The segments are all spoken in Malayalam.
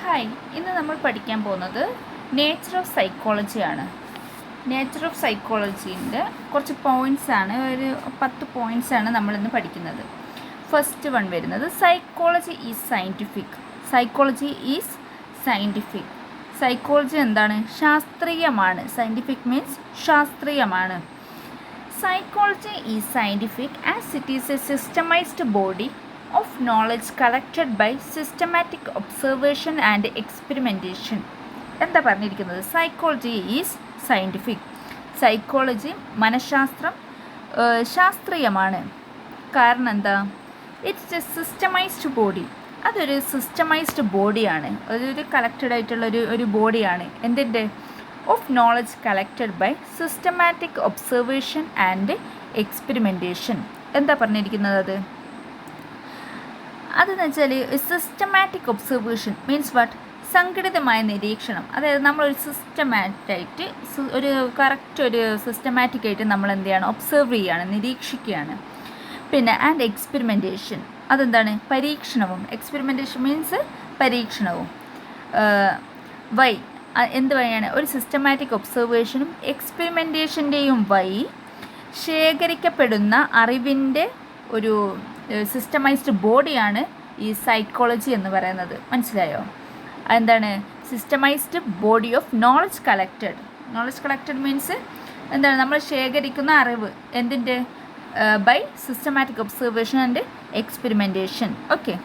ഹായ്, ഇന്ന് നമ്മൾ പഠിക്കാൻ പോകുന്നത് നേച്ചർ ഓഫ് സൈക്കോളജിയാണ്. നേച്ചർ ഓഫ് സൈക്കോളജീൻ്റെ കുറച്ച് പോയിൻറ്റ്സാണ്, ഒരു 10 പോയിൻറ്റ്സാണ് നമ്മളിന്ന് പഠിക്കുന്നത്. ഫസ്റ്റ് വൺ വരുന്നത് psychology is scientific. Psychology is scientific. Psychology എന്താണ്? ശാസ്ത്രീയമാണ്. സയൻറ്റിഫിക് മീൻസ് ശാസ്ത്രീയമാണ്. Psychology is scientific as it is a systemized body of knowledge collected by systematic observation and experimentation. എന്താ പറഞ്ഞിരിക്കുന്നത്? Psychology is scientific. സൈക്കോളജി മനഃശാസ്ത്രം ശാസ്ത്രീയമാണ്. കാരണം എന്താ? It's a systemized body. അതൊരു സിസ്റ്റമൈസ്ഡ് ബോഡിയാണ്. അതൊരു കളക്റ്റഡ് ആയിട്ടുള്ള ഒരു ബോഡിയാണ്. എന്തിൻ്റെ? Of knowledge collected by systematic observation and experimentation. എന്താ പറഞ്ഞിരിക്കുന്നത്? അതെന്ന് വെച്ചാൽ സിസ്റ്റമാറ്റിക് ഒബ്സർവേഷൻ മീൻസ് വാട്ട്? സംഘടിതമായ നിരീക്ഷണം. അതായത് നമ്മളൊരു സിസ്റ്റമാറ്റായിട്ട് ഒരു കറക്റ്റ് ഒരു സിസ്റ്റമാറ്റിക്കായിട്ട് നമ്മൾ എന്ത് ചെയ്യണം? ഒബ്സർവ് ചെയ്യുകയാണ്, നിരീക്ഷിക്കുകയാണ്. പിന്നെ ആൻഡ് എക്സ്പെരിമെൻറ്റേഷൻ, അതെന്താണ്? പരീക്ഷണവും. എക്സ്പെരിമെൻറ്റേഷൻ മീൻസ് പരീക്ഷണവും. വൈ എന്ത് വഴിയാണ്? ഒരു സിസ്റ്റമാറ്റിക് ഒബ്സർവേഷനും എക്സ്പെരിമെൻറ്റേഷൻ്റെയും വഴി ശേഖരിക്കപ്പെടുന്ന അറിവിൻ്റെ ഒരു സിസ്റ്റമൈസ്ഡ് ബോഡിയാണ് ഈ സൈക്കോളജി എന്ന് പറയുന്നത്. മനസ്സിലായോ? എന്താണ്? Systemized body of knowledge collected. Knowledge collected means എന്താണ്? നമ്മൾ ശേഖരിക്കുന്ന അറിവ് എന്തിൻ്റെ? By systematic observation and experimentation. Okay,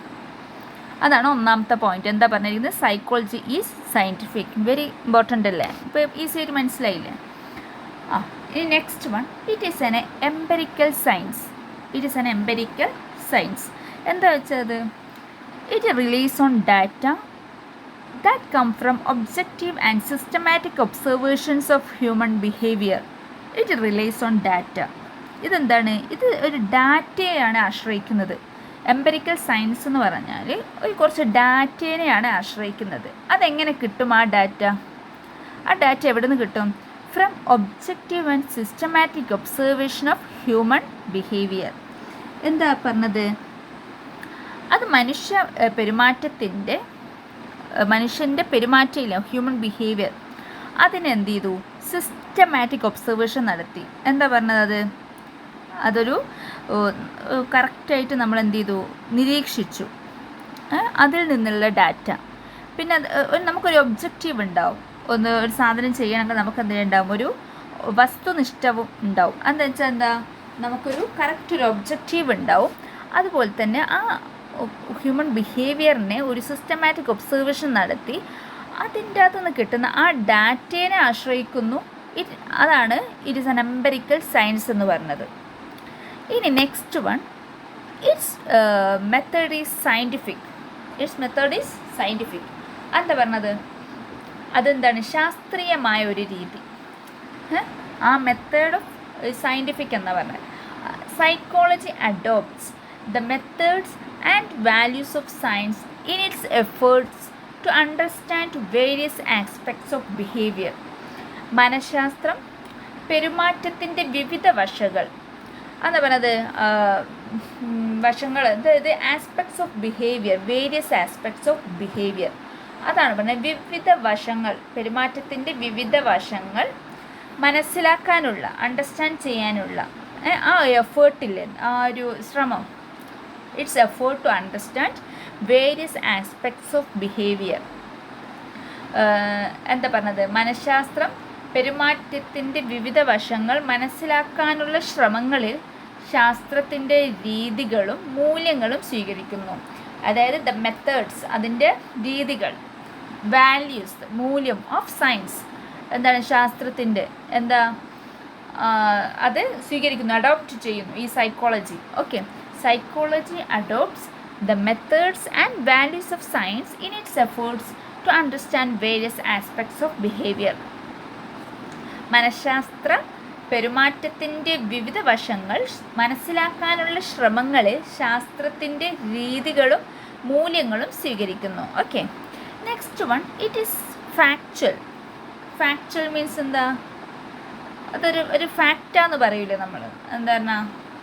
അതാണ് ഒന്നാമത്തെ പോയിന്റ്. എന്താ പറഞ്ഞിരിക്കുന്നത്? Psychology is scientific. Very important അല്ലേ? ഇപ്പോൾ ഈസി ആയിട്ട് മനസ്സിലായില്ലേ? ഇനി next one, it is an empirical science. It is an empirical science. എന്താ വെച്ചത്? It relies on data that come from objective and systematic observations of human behaviour. It relies on data. ഇതെന്താണ്? ഇത് ഒരു ഡാറ്റയെയാണ് ആശ്രയിക്കുന്നത്. എംപെരിക്കൽ സയൻസ് എന്ന് പറഞ്ഞാൽ കുറച്ച് ഡാറ്റേനെയാണ് ആശ്രയിക്കുന്നത്. അതെങ്ങനെ കിട്ടും ആ ഡാറ്റ? ആ ഡാറ്റ എവിടെ നിന്ന് കിട്ടും? From objective and systematic observation of human behaviour. എന്താ പറഞ്ഞത്? അത് മനുഷ്യൻ്റെ പെരുമാറ്റമില്ല, ഹ്യൂമൻ ബിഹേവിയർ. അതിനെന്ത് ചെയ്തു? സിസ്റ്റമാറ്റിക് ഒബ്സർവേഷൻ നടത്തി. എന്താ പറഞ്ഞത്? അതൊരു കറക്റ്റായിട്ട് നമ്മൾ എന്ത് ചെയ്തു? നിരീക്ഷിച്ചു. അതിൽ നിന്നുള്ള ഡാറ്റ. പിന്നെ നമുക്കൊരു ഒബ്ജക്റ്റീവ് ഉണ്ടാവും. ഒരു സാധനം ചെയ്യണമെങ്കിൽ നമുക്ക് എന്ത് ഉണ്ടാവും? ഒരു വസ്തുനിഷ്ഠവും ഉണ്ടാവും. എന്താ വെച്ചാൽ എന്താ? നമുക്കൊരു കറക്റ്റ് ഒരു ഒബ്ജക്റ്റീവ് ഉണ്ടാവും. അതുപോലെ തന്നെ ആ ഹ്യൂമൻ ബിഹേവിയറിനെ ഒരു സിസ്റ്റമാറ്റിക് ഒബ്സർവേഷൻ നടത്തി അതിൻ്റെ അകത്തു നിന്ന് കിട്ടുന്ന ആ ഡാറ്റേനെ ആശ്രയിക്കുന്നു. അതാണ് it is an empirical science എന്ന് പറഞ്ഞത്. ഇനി next one, it's method is scientific. It's method is scientific. എന്താ പറഞ്ഞത്? അതെന്താണ്? ശാസ്ത്രീയമായ ഒരു രീതി. ആ മെത്തേഡ് ഓഫ് സയൻറ്റിഫിക് എന്ന് പറഞ്ഞാൽ psychology adopts the methods and values of science in its efforts to understand various aspects of behaviour. മനഃശാസ്ത്രം പെരുമാറ്റത്തിൻ്റെ വിവിധ വശങ്ങൾ. എന്താ പറഞ്ഞത്? വശങ്ങൾ, അതായത് aspects of behaviour, various aspects of behaviour. അതാണ് പറഞ്ഞത്. വിവിധ വശങ്ങൾ, പെരുമാറ്റത്തിൻ്റെ വിവിധ വശങ്ങൾ മനസ്സിലാക്കാനുള്ള, അണ്ടർസ്റ്റാൻഡ് ചെയ്യാനുള്ള ആ എഫേർട്ടില്ലേ, ആ ഒരു ശ്രമം. It's effort to understand various aspects of behaviour. എന്താ പറഞ്ഞത്? മനഃശാസ്ത്രം പെരുമാറ്റത്തിൻ്റെ വിവിധ വശങ്ങൾ മനസ്സിലാക്കാനുള്ള ശ്രമങ്ങളിൽ ശാസ്ത്രത്തിൻ്റെ രീതികളും മൂല്യങ്ങളും സ്വീകരിക്കുന്നു. അതായത് ദ മെത്തേഡ്സ്, അതിൻ്റെ രീതികൾ. വാല്യൂസ്, മൂല്യം ഓഫ് സയൻസ്, എന്താണ്? ശാസ്ത്രത്തിൻ്റെ എന്താ? അത് സ്വീകരിക്കുന്നു, അഡോപ്റ്റ് ചെയ്യുന്നു ഈ psychology. Okay, psychology adopts the methods and values of science in its efforts to understand various aspects of behaviour. മനഃശാസ്ത്ര പെരുമാറ്റത്തിൻ്റെ വിവിധ വശങ്ങൾ മനസ്സിലാക്കാനുള്ള ശ്രമങ്ങളിൽ ശാസ്ത്രത്തിൻ്റെ രീതികളും മൂല്യങ്ങളും സ്വീകരിക്കുന്നു. Okay, next one, it is factual. Factual means എന്താ? അതൊരു ഫാക്റ്റാന്ന് പറയില്ലേ നമ്മൾ? എന്താ പറഞ്ഞാൽ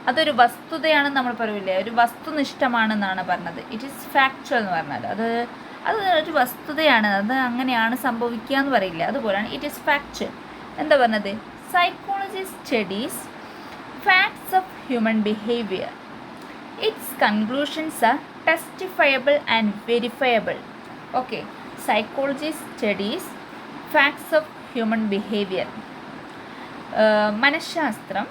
അതൊരു വസ്തുതയാണെന്ന് നമ്മൾ പറയില്ലേ? ഒരു വസ്തുനിഷ്ഠമാണെന്നാണ് പറഞ്ഞത്. ഇറ്റ് ഈസ് ഫാക്ച്വൽ എന്ന് പറഞ്ഞാൽ അത് അത് ഒരു വസ്തുതയാണ്, അത് അങ്ങനെയാണ് സംഭവിക്കുക എന്ന് പറയില്ല. അതുപോലെയാണ് ഇറ്റ് ഈസ് ഫാക്ച്വൽ. എന്താ പറഞ്ഞത്? Psychology studies facts of human behaviour. Its conclusions are testifiable and verifiable. Okay, psychology studies facts of human behaviour. മനഃശാസ്ത്രം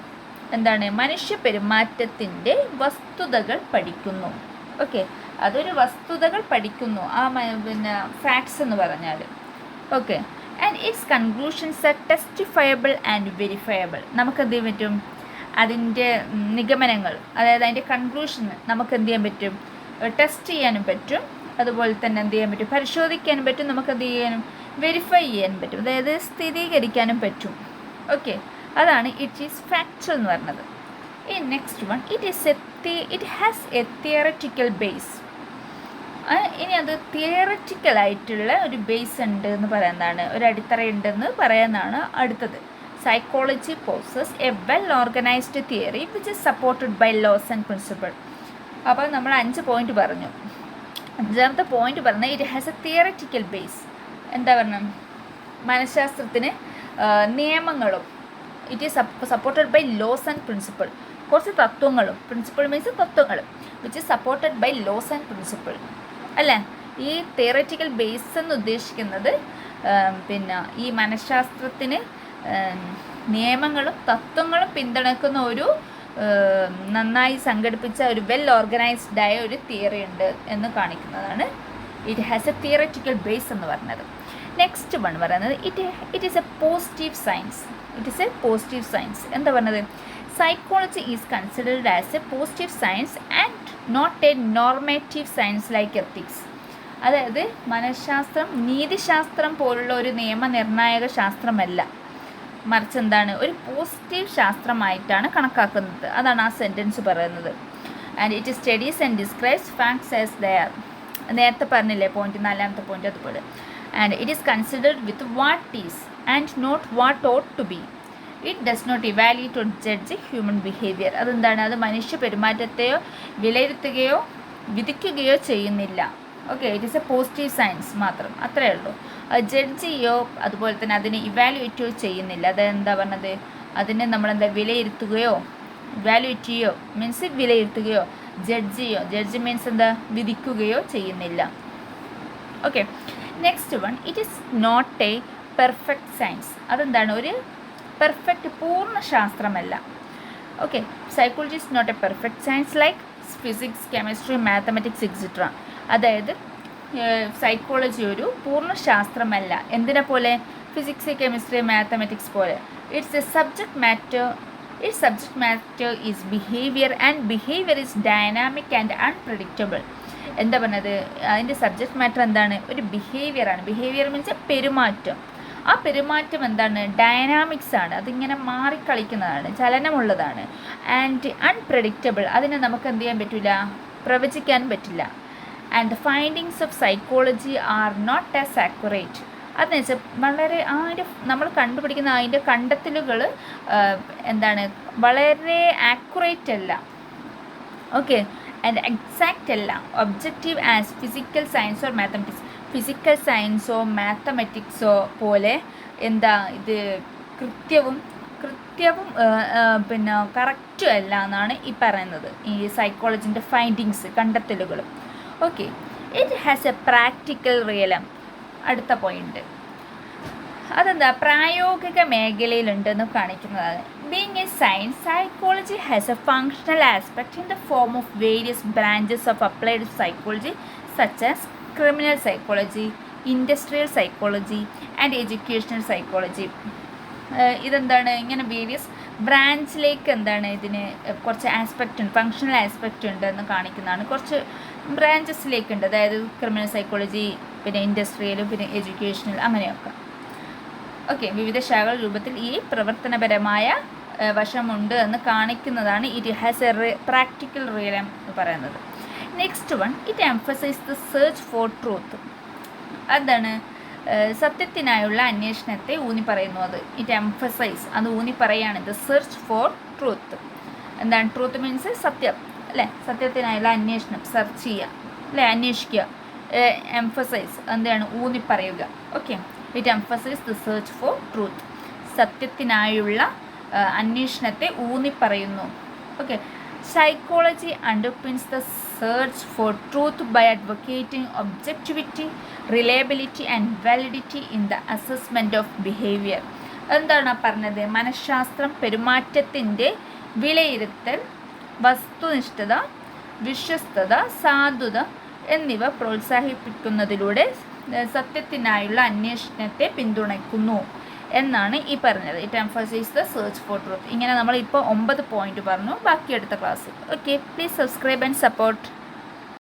എന്താണ്? മനുഷ്യ പെരുമാറ്റത്തിൻ്റെ വസ്തുതകൾ പഠിക്കുന്നു. ഓക്കെ, അതൊരു വസ്തുതകൾ പഠിക്കുന്നു, ആ പിന്നെ ഫാക്ട്സ് എന്ന് പറഞ്ഞാൽ. Okay, and its conclusions are testifiable and verifiable. നമുക്ക് എന്ത് ചെയ്യാൻ പറ്റും? അതിൻ്റെ നിഗമനങ്ങൾ, അതായത് അതിൻ്റെ കൺക്ലൂഷൻ നമുക്ക് എന്ത് ചെയ്യാൻ പറ്റും? ടെസ്റ്റ് ചെയ്യാനും പറ്റും, അതുപോലെ തന്നെ എന്ത് ചെയ്യാൻ പറ്റും? പരിശോധിക്കാനും പറ്റും, നമുക്ക് എന്ത് ചെയ്യാനും വെരിഫൈ ചെയ്യാനും പറ്റും, അതായത് സ്ഥിരീകരിക്കാനും പറ്റും. ഓക്കെ, അതാണ് ഇറ്റ് ഈസ് ഫാക്ച്വൽ എന്ന് പറഞ്ഞത്. ഈ next one, it has a theoretical base. ഇനി അത് തിയററ്റിക്കലായിട്ടുള്ള ഒരു ബേസ് ഉണ്ട് എന്ന് പറയുന്നതാണ്, ഒരു അടിത്തറയുണ്ടെന്ന് പറയുന്നതാണ് അടുത്തത്. Psychology possesses a well organised theory which is supported by laws and principle. അപ്പോൾ നമ്മൾ 5 പോയിന്റ് പറഞ്ഞു. 5ാമത്തെ പോയിന്റ് പറഞ്ഞാൽ it has a theoretical base. എന്താ പറഞ്ഞത്? മനഃശാസ്ത്രത്തിന് നിയമങ്ങളും, it is supported by laws and principle, കുറച്ച് തത്വങ്ങളും, പ്രിൻസിപ്പിൾ മീൻസ് തത്വങ്ങളും, which is supported by laws and principle അല്ലേ. ഈ തിയററ്റിക്കൽ ബേസ് എന്ന് ഉദ്ദേശിക്കുന്നത് പിന്നെ ഈ മനഃശാസ്ത്രത്തിന് നിയമങ്ങളും തത്വങ്ങളും പിന്തുണയ്ക്കുന്ന ഒരു നന്നായി സംഘടിപ്പിച്ച ഒരു വെൽ ഓർഗനൈസ്ഡ് ആയ ഒരു തിയറി ഉണ്ട് എന്ന് കാണിക്കുന്നതാണ് it has a theoretical base എന്ന് പറഞ്ഞത്. നെക്സ്റ്റ് വൺ പറയുന്നത് it is a positive science. It is a positive science. എന്താ പറഞ്ഞത്? Psychology is considered as a positive science and not a normative science like ethics. അതായത് മനഃശാസ്ത്രം നീതിശാസ്ത്രം പോലുള്ള ഒരു നിയമനിർണായക ശാസ്ത്രമല്ല, മറിച്ച് എന്താണ്? ഒരു പോസിറ്റീവ് ശാസ്ത്രമായിട്ടാണ് കണക്കാക്കുന്നത്. അതാണ് ആ സെൻറ്റൻസ് പറയുന്നത്. And it studies and describes facts as they are. നേരത്തെ പറഞ്ഞില്ലേ പോയിന്റ്, 4ാമത്തെ പോയിന്റ് അതുപോലെ. And it is considered with what is and not what ought to be. It does not evaluate or judge human behaviour. അതെന്താണ്? അത് മനുഷ്യ പെരുമാറ്റത്തെയോ വിലയിരുത്തുകയോ വിധിക്കുകയോ ചെയ്യുന്നില്ല. Okay, it is a positive science മാത്രം, അത്രയേ ഉള്ളൂ. അത് ജഡ്ജ് ചെയ്യോ അതുപോലെ തന്നെ അതിനെ ഇവാലുവേറ്റോ ചെയ്യുന്നില്ല. അതെന്താ പറഞ്ഞത്? അതിനെ നമ്മളെന്താ വിലയിരുത്തുകയോ, ഇവാലുവേറ്റ് ചെയ്യോ മീൻസ് വിലയിരുത്തുകയോ, ജഡ്ജ് ചെയ്യോ, ജഡ്ജ് മീൻസ് എന്താ വിധിക്കുകയോ ചെയ്യുന്നില്ല. Okay, next one, it is not a perfect science. അതെന്താണ്? ഒരു പെർഫെക്റ്റ് പൂർണ്ണ ശാസ്ത്രമല്ല. Okay, psychology is not a perfect science like physics, chemistry, mathematics etcetera. അതായത് സൈക്കോളജി ഒരു പൂർണ്ണ ശാസ്ത്രമല്ല. എന്തിനെ പോലെ? ഫിസിക്സ്, കെമിസ്ട്രി, മാത്തമാറ്റിക്സ് പോലെ. Its subject matter is behaviour and behaviour is dynamic and unpredictable. എന്താ പറഞ്ഞത്? അതിൻ്റെ സബ്ജക്ട് മാറ്റർ എന്താണ്? ഒരു ബിഹേവിയറാണ്. ബിഹേവിയർ മീൻസ് പെരുമാറ്റം. ആ പെരുമാറ്റം എന്താണ്? ഡൈനാമിക്സ് ആണ്, അതിങ്ങനെ മാറിക്കളിക്കുന്നതാണ്, ചലനമുള്ളതാണ്. ആൻഡ് അൺപ്രഡിക്റ്റബിൾ, അതിനെ നമുക്ക് എന്ത് ചെയ്യാൻ പറ്റില്ല? പ്രവചിക്കാൻ പറ്റില്ല. And the findings of psychology are not as accurate. അതെന്ന് വെച്ചാൽ വളരെ അതിൻ്റെ നമ്മൾ കണ്ടുപിടിക്കുന്ന അതിൻ്റെ കണ്ടെത്തലുകൾ എന്താണ്? വളരെ ആക്യുറേറ്റ് അല്ല. ഓക്കെ, ആൻഡ് എക്സാക്റ്റ് അല്ല. Objective as physical science or mathematics. Physical സയൻസോ മാത്തമാറ്റിക്സോ പോലെ എന്താ ഇത് കൃത്യവും പിന്നെ കറക്റ്റും അല്ല എന്നാണ് ഈ പറയുന്നത്, ഈ സൈക്കോളജിൻ്റെ ഫൈൻഡിങ്സ്, കണ്ടെത്തലുകൾ. Okay, it has a practical റിയലം. അടുത്ത പോയിന്റ് അതെന്താ? പ്രായോഗിക മേഖലയിലുണ്ടെന്ന് കാണിക്കുന്നതാണ്. Being A science, psychology has A functional aspect in the form of various branches of applied psychology such as criminal psychology, industrial psychology and educational psychology. ഇതെന്താണ്? ഇങ്ങനെ വേരിയസ് ബ്രാഞ്ചിലേക്ക് എന്താണ് ഇതിന് കുറച്ച് ആസ്പെക്റ്റ് ഉണ്ട്, ഫങ്ഷണൽ ആസ്പെക്റ്റ് ഉണ്ട് എന്ന് കാണിക്കുന്നതാണ്. കുറച്ച് ബ്രാഞ്ചസിലേക്കുണ്ട്, അതായത് ക്രിമിനൽ സൈക്കോളജി, പിന്നെ ഇൻഡസ്ട്രിയൽ, പിന്നെ എഡ്യൂക്കേഷണൽ, അങ്ങനെയൊക്കെ. ഓക്കെ, വിവിധ ശാഖകൾ രൂപത്തിൽ ഈ പ്രവർത്തനപരമായ വശമുണ്ട് എന്ന് കാണിക്കുന്നതാണ് it has a practical realm എന്ന് പറയുന്നത്. Next one, it emphasize the search for truth. എന്താണ്? സത്യത്തിനായുള്ള അന്വേഷണത്തെ ഊന്നി പറയുന്നു. അത് ഇറ്റ് എംഫസൈസ്, അത് ഊന്നി പറയാണ്. The search for truth. എന്താണ്? ട്രൂത്ത് മീൻസ് സത്യം അല്ലേ? സത്യത്തിനായുള്ള അന്വേഷണം, സെർച്ച് ചെയ്യുക അല്ലേ, അന്വേഷിക്കുക. എംഫസൈസ് എന്താണ് ഊന്നിപ്പറയുക. Okay, it emphasize the search for truth. സത്യത്തിനായുള്ള അന്വേഷണത്തെ ഊന്നിപ്പറയുന്നു. Okay, psychology underpins the search for truth by advocating objectivity, reliability and validity in the assessment of behaviour. എന്താണ് പറഞ്ഞത്? മനഃശാസ്ത്രം പെരുമാറ്റത്തിൻ്റെ വിലയിരുത്തൽ, വസ്തുനിഷ്ഠത, വിശ്വസ്തത, സാധുത എന്നിവ പ്രോത്സാഹിപ്പിക്കുന്നതിലൂടെ സത്യത്തിനായുള്ള അന്വേഷണത്തെ പിന്തുണയ്ക്കുന്നു എന്നാണ് ഈ പറഞ്ഞത്. It emphasize the search for truth. ഇങ്ങനെ നമ്മൾ ഇപ്പോൾ 9 പോയിന്റ് പറഞ്ഞു. ബാക്കി അടുത്ത ക്ലാസ്സിൽ. Okay, please subscribe and support.